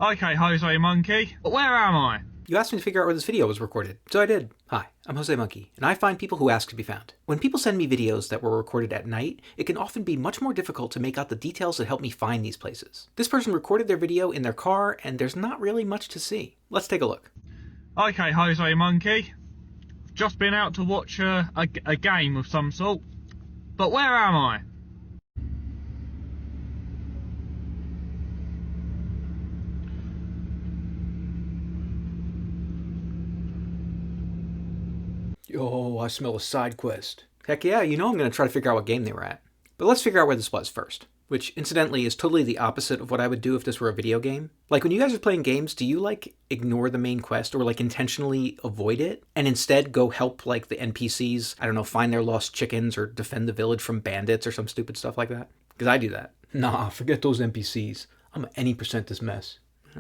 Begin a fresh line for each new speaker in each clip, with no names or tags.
Okay, Jose Monkey, but where am I?
You asked me to figure out where this video was recorded, so I did. Hi, I'm Jose Monkey, and I find people who ask to be found. When people send me videos that were recorded at night, it can often be much more difficult to make out the details that help me find these places. This person recorded their video in their car, and there's not really much to see. Let's take a look.
Okay, Jose Monkey, just been out to watch a game of some sort, but where am I?
Oh, I smell a side quest. Heck yeah, you know I'm going to try to figure out what game they were at. But let's figure out where this was first. Which, incidentally, is totally the opposite of what I would do if this were a video game. Like, when you guys are playing games, do you, ignore the main quest or, intentionally avoid it? And instead go help, the NPCs, I don't know, find their lost chickens or defend the village from bandits or some stupid stuff like that? Because I do that. Nah, forget those NPCs. I'm any percent this mess.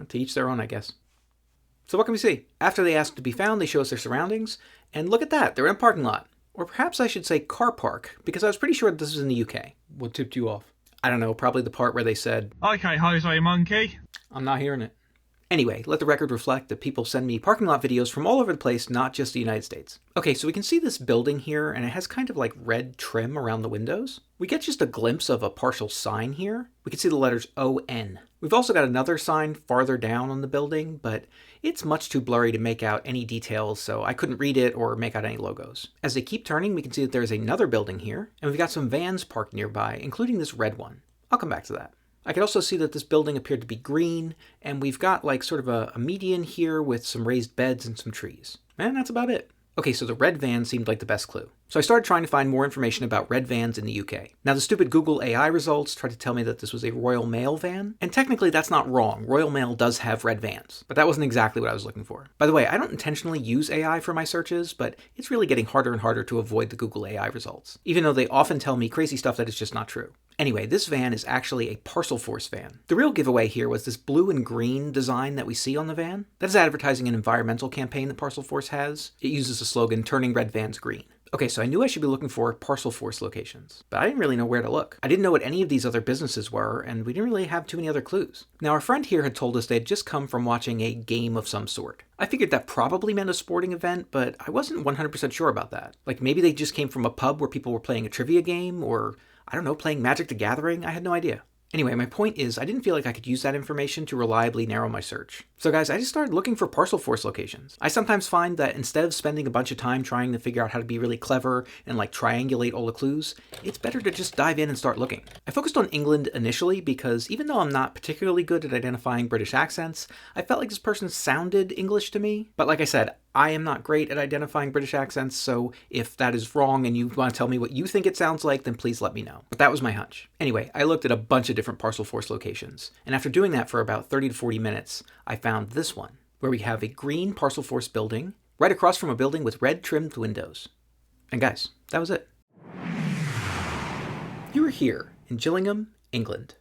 To each their own, I guess. So what can we see? After they ask to be found, they show us their surroundings. And look at that, they're in a parking lot. Or perhaps I should say car park, because I was pretty sure this was in the UK. What tipped you off? I don't know, probably the part where they said,
Okay, Jose Monkey.
I'm not hearing it. Anyway, let the record reflect that people send me parking lot videos from all over the place, not just the United States. Okay, so we can see this building here, and it has kind of red trim around the windows. We get just a glimpse of a partial sign here. We can see the letters O-N. We've also got another sign farther down on the building, but it's much too blurry to make out any details, so I couldn't read it or make out any logos. As they keep turning, we can see that there's another building here, and we've got some vans parked nearby, including this red one. I'll come back to that. I could also see that this building appeared to be green, and we've got sort of a median here with some raised beds and some trees. And that's about it. Okay, so the red van seemed like the best clue. So I started trying to find more information about red vans in the UK. Now the stupid Google AI results tried to tell me that this was a Royal Mail van, and technically that's not wrong. Royal Mail does have red vans, but that wasn't exactly what I was looking for. By the way, I don't intentionally use AI for my searches, but it's really getting harder and harder to avoid the Google AI results, even though they often tell me crazy stuff that is just not true. Anyway, this van is actually a parcel force van. The real giveaway here was this blue and green design that we see on the van. That is advertising an environmental campaign that Parcel Force has. It uses the slogan, "Turning red vans green." Okay, so I knew I should be looking for Parcel Force locations, but I didn't really know where to look. I didn't know what any of these other businesses were, and we didn't really have too many other clues. Now, our friend here had told us they had just come from watching a game of some sort. I figured that probably meant a sporting event, but I wasn't 100% sure about that. Maybe they just came from a pub where people were playing a trivia game, or I don't know, playing Magic the Gathering? I had no idea. Anyway, my point is, I didn't feel like I could use that information to reliably narrow my search. So guys, I just started looking for Parcel Force locations. I sometimes find that instead of spending a bunch of time trying to figure out how to be really clever and triangulate all the clues, it's better to just dive in and start looking. I focused on England initially because even though I'm not particularly good at identifying British accents, I felt like this person sounded English to me. But like I said, I am not great at identifying British accents, so if that is wrong and you want to tell me what you think it sounds like, then please let me know. But that was my hunch. Anyway, I looked at a bunch of different Parcel Force locations, and after doing that for about 30 to 40 minutes, I found this one, where we have a green Parcel Force building, right across from a building with red trimmed windows. And guys, that was it. You were here in Gillingham, England.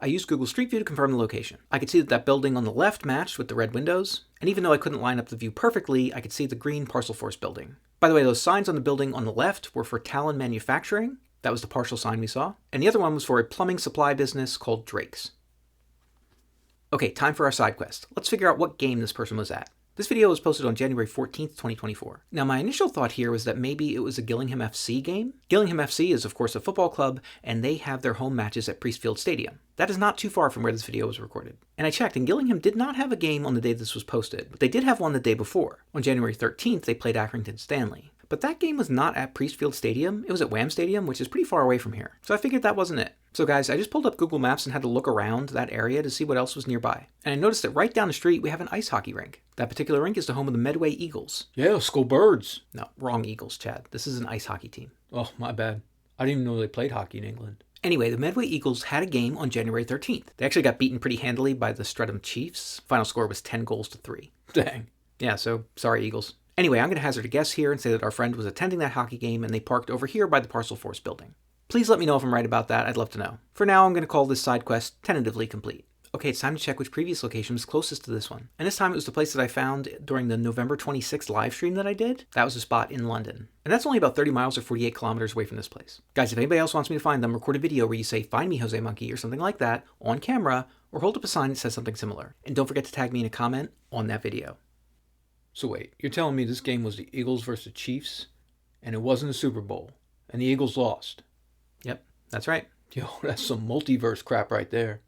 I used Google Street View to confirm the location. I could see that building on the left matched with the red windows, and even though I couldn't line up the view perfectly, I could see the green Parcel Force building. By the way, those signs on the building on the left were for Talon Manufacturing. That was the partial sign we saw. And the other one was for a plumbing supply business called Drake's. Okay, time for our side quest. Let's figure out what game this person was at. This video was posted on January 14th, 2024. Now, my initial thought here was that maybe it was a Gillingham FC game. Gillingham FC is, of course, a football club, and they have their home matches at Priestfield Stadium. That is not too far from where this video was recorded. And I checked, and Gillingham did not have a game on the day this was posted, but they did have one the day before. On January 13th, they played Accrington Stanley. But that game was not at Priestfield Stadium, it was at Wham Stadium, which is pretty far away from here. So I figured that wasn't it. So guys, I just pulled up Google Maps and had to look around that area to see what else was nearby. And I noticed that right down the street we have an ice hockey rink. That particular rink is the home of the Medway Eagles. Yeah, Skull Birds. No, wrong Eagles, Chad. This is an ice hockey team.
Oh, my bad. I didn't even know they played hockey in England.
Anyway, the Medway Eagles had a game on January 13th. They actually got beaten pretty handily by the Streatham Chiefs. Final score was 10-3.
Dang.
Yeah, so sorry, Eagles. Anyway, I'm going to hazard a guess here and say that our friend was attending that hockey game and they parked over here by the Parcel Force building. Please let me know if I'm right about that. I'd love to know. For now, I'm going to call this side quest tentatively complete. Okay, it's time to check which previous location was closest to this one. And this time it was the place that I found during the November 26th live stream that I did. That was a spot in London. And that's only about 30 miles or 48 kilometers away from this place. Guys, if anybody else wants me to find them, record a video where you say, "Find me, Jose Monkey," or something like that on camera, or hold up a sign that says something similar. And don't forget to tag me in a comment on that video.
So wait, you're telling me this game was the Eagles versus the Chiefs, and it wasn't a Super Bowl, and the Eagles lost?
Yep, that's right.
Yo, that's some multiverse crap right there.